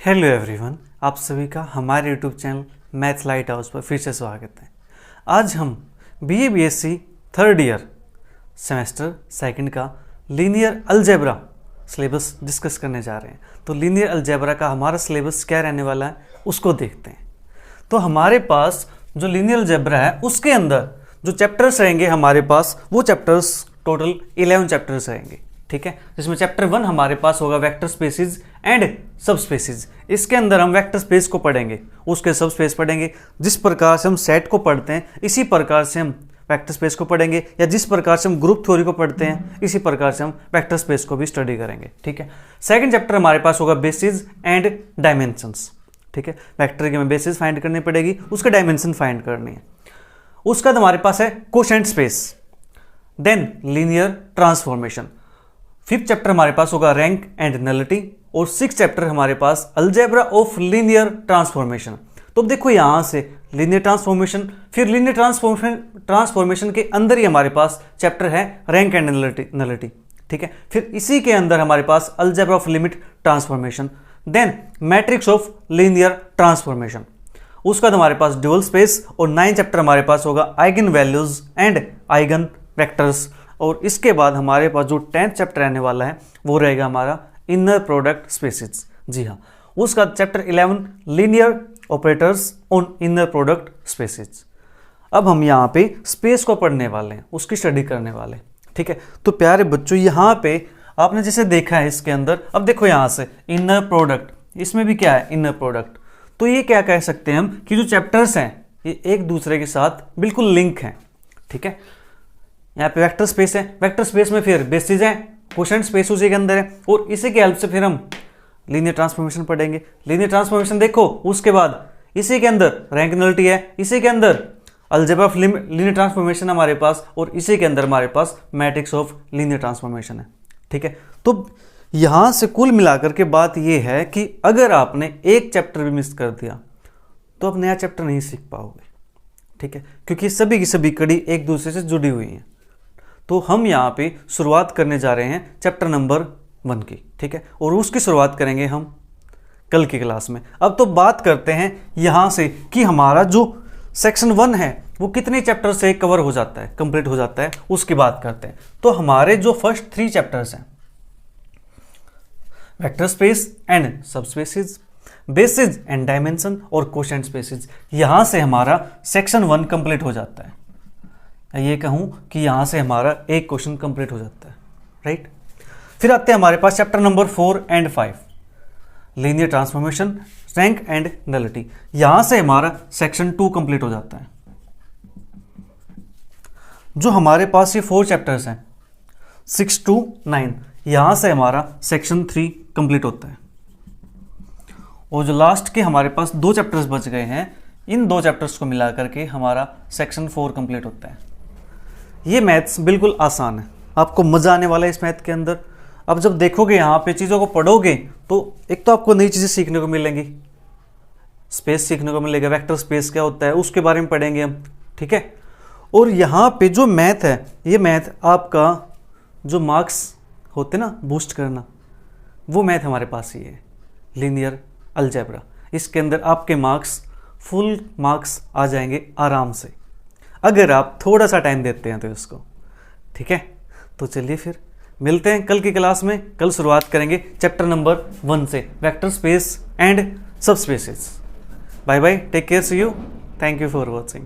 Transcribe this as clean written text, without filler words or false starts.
Hello everyone, आप सभी का हमारे YouTube channel math light house पर फिर से स्वागत है। आज हम BA BSc third year semester second का लीनियर अलजेब्रा सिलेबस डिस्कस करने जा रहे हैं। तो लीनियर अलजेब्रा का हमारा सिलेबस क्या रहने वाला है उसको देखते हैं। तो हमारे पास जो लीनियर अलजेब्रा है उसके अंदर जो चैप्टर्स रहेंगे हमारे पास, वो चैप्टर्स टोटल 11 चैप्टर्स रहेंगे, ठीक है। जिसमें चैप्टर 1 हमारे पास होगा वेक्टर स्पेसिस एंड सब स्पेसिस। इसके अंदर हम वेक्टर स्पेस को पढ़ेंगे, उसके सब स्पेस पढ़ेंगे। जिस प्रकार से हम सेट को पढ़ते हैं इसी प्रकार से हम वेक्टर स्पेस को पढ़ेंगे, या जिस प्रकार से हम ग्रुप थ्योरी को पढ़ते हैं इसी प्रकार से हम वेक्टर स्पेस को भी स्टडी करेंगे, ठीक है। सेकंड चैप्टर हमारे पास होगा बेसिस एंड डायमेंशंस, ठीक है। वेक्टर की हमें बेसिस फाइंड करनी पड़ेगी, उसके डायमेंशन फाइंड करनी है। उसका बाद हमारे पास है quotient space, then linear transformation. Fifth chapter हमारे पास होगा रैंक एंड नलिटी, और सिक्स चैप्टर हमारे पास अलजेब्रा ऑफ लीनियर ट्रांसफॉर्मेशन। तो देखो यहां से लीनियर ट्रांसफॉर्मेशन, फिर लीनियर ट्रांसफॉर्मेशन के अंदर ही हमारे पास चैप्टर है रैंक एंड नलिटी, ठीक है। फिर इसी के अंदर हमारे पास algebra of limit transformation, then matrix of linear transformation. उसका बाद हमारे पास ड्यूअल स्पेस, और 9 चैप्टर हमारे पास होगा eigen values and eigen vectors. और इसके बाद हमारे पास जो 10th चैप्टर रहने वाला है वो रहेगा हमारा इनर प्रोडक्ट स्पेसिस। जी हाँ, उसका chapter 11 linear operators on inner product spaces. अब हम यहाँ पे स्पेस को पढ़ने वाले हैं, उसकी स्टडी करने वाले, ठीक है। तो प्यारे बच्चों, यहाँ पे आपने जैसे देखा है इसके अंदर, अब देखो यहाँ से इनर प्रोडक्ट, इसमें भी क्या है इनर प्रोडक्ट। तो ये क्या कह सकते हैं हम कि जो चैप्टर्स हैं ये एक दूसरे के साथ बिल्कुल लिंक हैं, ठीक है। यहाँ पे वेक्टर स्पेस है, वेक्टर स्पेस में फिर बेसिस है, कोशेंट स्पेस उसी के अंदर है, और इसी के हेल्प से फिर हम लीनियर ट्रांसफॉर्मेशन पढ़ेंगे। लीनियर ट्रांसफॉर्मेशन देखो, उसके बाद इसी के अंदर रैंक नलिटी है, इसी के अंदर अलजेब्रा ऑफ लीनियर ट्रांसफॉर्मेशन हमारे पास, और इसी के अंदर हमारे पास मैट्रिक्स ऑफ लीनियर ट्रांसफॉर्मेशन है, ठीक है। तो यहाँ से कुल मिलाकर के बात यह है कि अगर आपने एक चैप्टर भी मिस कर दिया तो आप नया चैप्टर नहीं सीख पाओगे, ठीक है, क्योंकि सभी की सभी कड़ी एक दूसरे से जुड़ी हुई हैं। तो हम यहाँ पे शुरुआत करने जा रहे हैं चैप्टर नंबर 1 की, ठीक है, और उसकी शुरुआत करेंगे हम कल की क्लास में। अब तो बात करते हैं यहाँ से कि हमारा जो सेक्शन 1 है वो कितने चैप्टर से कवर हो जाता है, कंप्लीट हो जाता है, उसकी बात करते हैं। तो हमारे जो फर्स्ट 3 चैप्टर्स हैं, vector space and subspaces, basis and dimension, और कोशेंट स्पेसिस, यहाँ से हमारा सेक्शन 1 कंप्लीट हो जाता है। ये कहूं कि यहां से हमारा एक क्वेश्चन कंप्लीट हो जाता है, राइट। फिर आते हैं हमारे पास chapter number 4 and 5, linear transformation, rank and nullity. यहां से हमारा सेक्शन 2 कंप्लीट हो जाता है। जो हमारे पास ये 4 चैप्टर्स हैं 6 to 9, यहां से हमारा सेक्शन 3 कंप्लीट होता है। और जो लास्ट के हमारे पास 2 चैप्टर्स बच गए हैं, इन 2 चैप्टर्स को मिला करके हमारा सेक्शन 4 कंप्लीट होता है। ये मैथ्स बिल्कुल आसान है, आपको मज़ा आने वाला है इस मैथ के अंदर। अब जब देखोगे यहाँ पे चीज़ों को पढ़ोगे तो एक तो आपको नई चीज़ें सीखने को मिलेंगी, स्पेस सीखने को मिलेगा, वेक्टर स्पेस क्या होता है उसके बारे में पढ़ेंगे हम, ठीक है। और यहाँ पे जो मैथ है, ये मैथ आपका जो मार्क्स होते ना बूस्ट करना, वो मैथ हमारे पास ही है, लीनियर अलजेब्रा। इसके अंदर आपके मार्क्स फुल मार्क्स आ जाएंगे आराम से, अगर आप थोड़ा सा टाइम देते हैं तो इसको, ठीक है। तो चलिए फिर मिलते हैं कल की क्लास में। कल शुरुआत करेंगे चैप्टर नंबर 1 से, vector space and subspaces. Bye bye, take care, see you, thank you for watching.